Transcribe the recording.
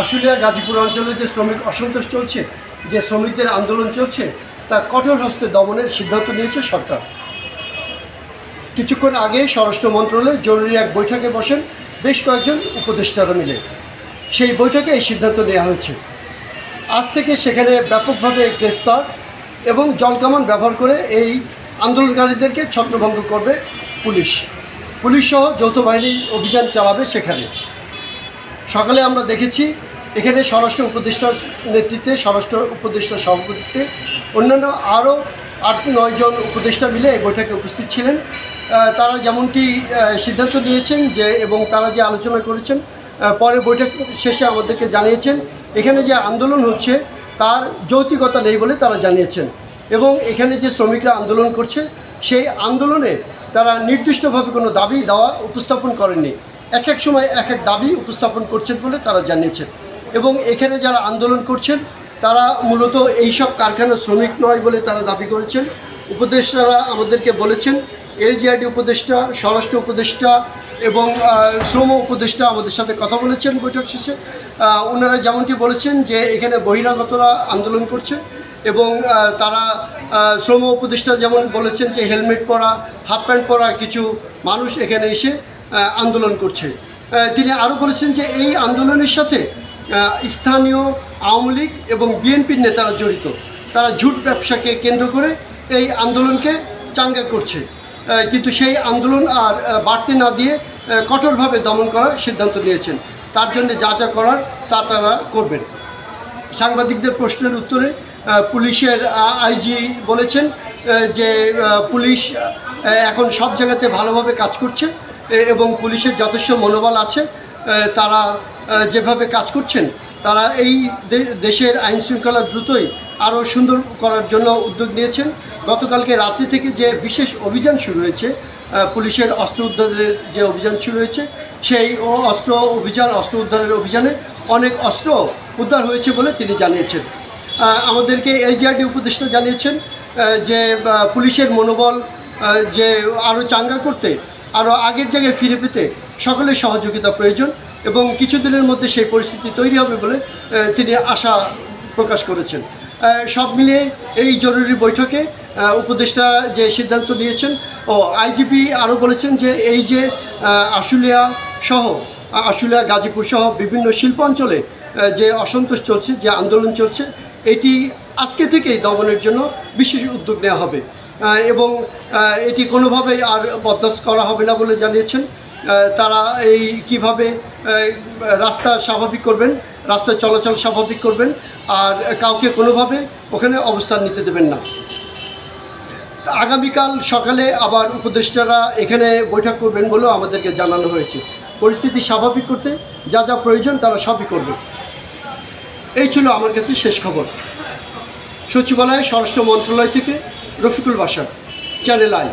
আশুলিয়া গাজীপুর অঞ্চলে যে শ্রমিক অসন্তোষ চলছে, যে শ্রমিকদের আন্দোলন চলছে, তা কঠোর হস্তে দমনের সিদ্ধান্ত নিয়েছে সরকার। কিছুক্ষণ আগে স্বরাষ্ট্র মন্ত্রণালয়ে জরুরি এক বৈঠকে বসেন বেশ কয়েকজন উপদেষ্টারা মিলে। সেই বৈঠকে এই সিদ্ধান্ত নেওয়া হয়েছে। আজ থেকে সেখানে ব্যাপকভাবে গ্রেফতার এবং জলকামান ব্যবহার করে এই আন্দোলনকারীদেরকে ছত্রভঙ্গ করবে পুলিশ সহ যৌথ বাহিনী অভিযান চালাবে। সেখানে সকালে আমরা দেখেছি এখানে স্বরাষ্ট্র উপদেষ্টার নেতৃত্বে, স্বরাষ্ট্র উপদেষ্টার সভাপতিত্বে অন্যান্য আরও 8-9 জন উপদেষ্টা মিলে এই বৈঠকে উপস্থিত ছিলেন। তারা যেমনটি সিদ্ধান্ত নিয়েছেন এবং তারা যে আলোচনা করেছেন, পরে বৈঠক শেষে আমাদেরকে জানিয়েছেন এখানে যে আন্দোলন হচ্ছে তার যৌক্তিকতা নেই বলে তারা জানিয়েছেন। এবং এখানে যে শ্রমিকরা আন্দোলন করছে সেই আন্দোলনে তারা নির্দিষ্টভাবে কোনো দাবি দেওয়া উপস্থাপন করেননি, এক এক সময় এক এক দাবি উপস্থাপন করছেন বলে তারা জানিয়েছেন। এবং এখানে যারা আন্দোলন করছেন তারা মূলত এইসব কারখানার শ্রমিক নয় বলে তারা দাবি করেছেন। উপদেষ্টারা আমাদেরকে বলেছেন, এলজিআরডি উপদেষ্টা, স্বরাষ্ট্র উপদেষ্টা এবং শ্রম উপদেষ্টা আমাদের সাথে কথা বলেছেন বৈঠক শেষে। ওনারা যেমনটি বলেছেন যে এখানে বহিরাগতরা আন্দোলন করছে এবং তারা শ্রম উপদেষ্টা যেমন বলেছেন যে হেলমেট পরা, হাফ প্যান্ট পরা কিছু মানুষ এখানে এসে আন্দোলন করছে। তিনি আরও বলেছেন যে এই আন্দোলনের সাথে স্থানীয় আওয়ামী লীগ এবং বিএনপির নেতারা জড়িত। তারা ঝুট ব্যবসাকে কেন্দ্র করে এই আন্দোলনকে চাঙ্গা করছে, কিন্তু সেই আন্দোলন আর বাড়তে না দিয়ে কঠোরভাবে দমন করার সিদ্ধান্ত নিয়েছেন। তার জন্য যা যা করার তা তারা করবেন। সাংবাদিকদের প্রশ্নের উত্তরে পুলিশের আইজি বলেছেন যে পুলিশ এখন সব জায়গাতে ভালোভাবে কাজ করছে এবং পুলিশের যথেষ্ট মনোবল আছে। তারা যেভাবে কাজ করছেন তারা এই দেশের আইন শৃঙ্খলা দ্রুতই আরও সুন্দর করার জন্য উদ্যোগ নিয়েছেন। গতকালকে রাত্রি থেকে যে বিশেষ অভিযান শুরু হয়েছে, পুলিশের অস্ত্র উদ্ধারের যে অভিযান শুরু হয়েছে, সেই অস্ত্র উদ্ধারের অভিযানে অনেক অস্ত্র উদ্ধার হয়েছে বলে তিনি জানিয়েছেন। আমাদেরকে এলজিআরডি উপদেষ্টা জানিয়েছেন যে পুলিশের মনোবল যে আরও চাঙ্গা করতে, আরও আগের জায়গায় ফিরে পেতে সকলের সহযোগিতা প্রয়োজন এবং কিছুদিনের মধ্যে সেই পরিস্থিতি তৈরি হবে বলে তিনি আশা প্রকাশ করেছেন। সব মিলিয়ে এই জরুরি বৈঠকে উপদেষ্টা যে সিদ্ধান্ত নিয়েছেন আইজিপি আরও বলেছেন যে এই যে আশুলিয়া গাজীপুর সহ বিভিন্ন শিল্পাঞ্চলে যে অসন্তোষ চলছে, যে আন্দোলন চলছে, এটি আজকে থেকেই দমনের জন্য বিশেষ উদ্যোগ নেওয়া হবে এবং এটি কোনোভাবেই আর বরদাস্ত করা হবে না বলে জানিয়েছেন। তারা এই কিভাবে রাস্তা স্বাভাবিক করবেন, রাস্তায় চলাচল স্বাভাবিক করবেন আর কাউকে কোনোভাবে ওখানে অবস্থান নিতে দেবেন না। আগামীকাল সকালে আবার উপদেষ্টারা এখানে বৈঠক করবেন বলেও আমাদেরকে জানানো হয়েছে। পরিস্থিতি স্বাভাবিক করতে যা যা প্রয়োজন তারা সবই করবে। এই ছিল আমার কাছে শেষ খবর। সচিবালয়, স্বরাষ্ট্র মন্ত্রণালয় থেকে রফিকুল বাসার, চ্যানেল আই।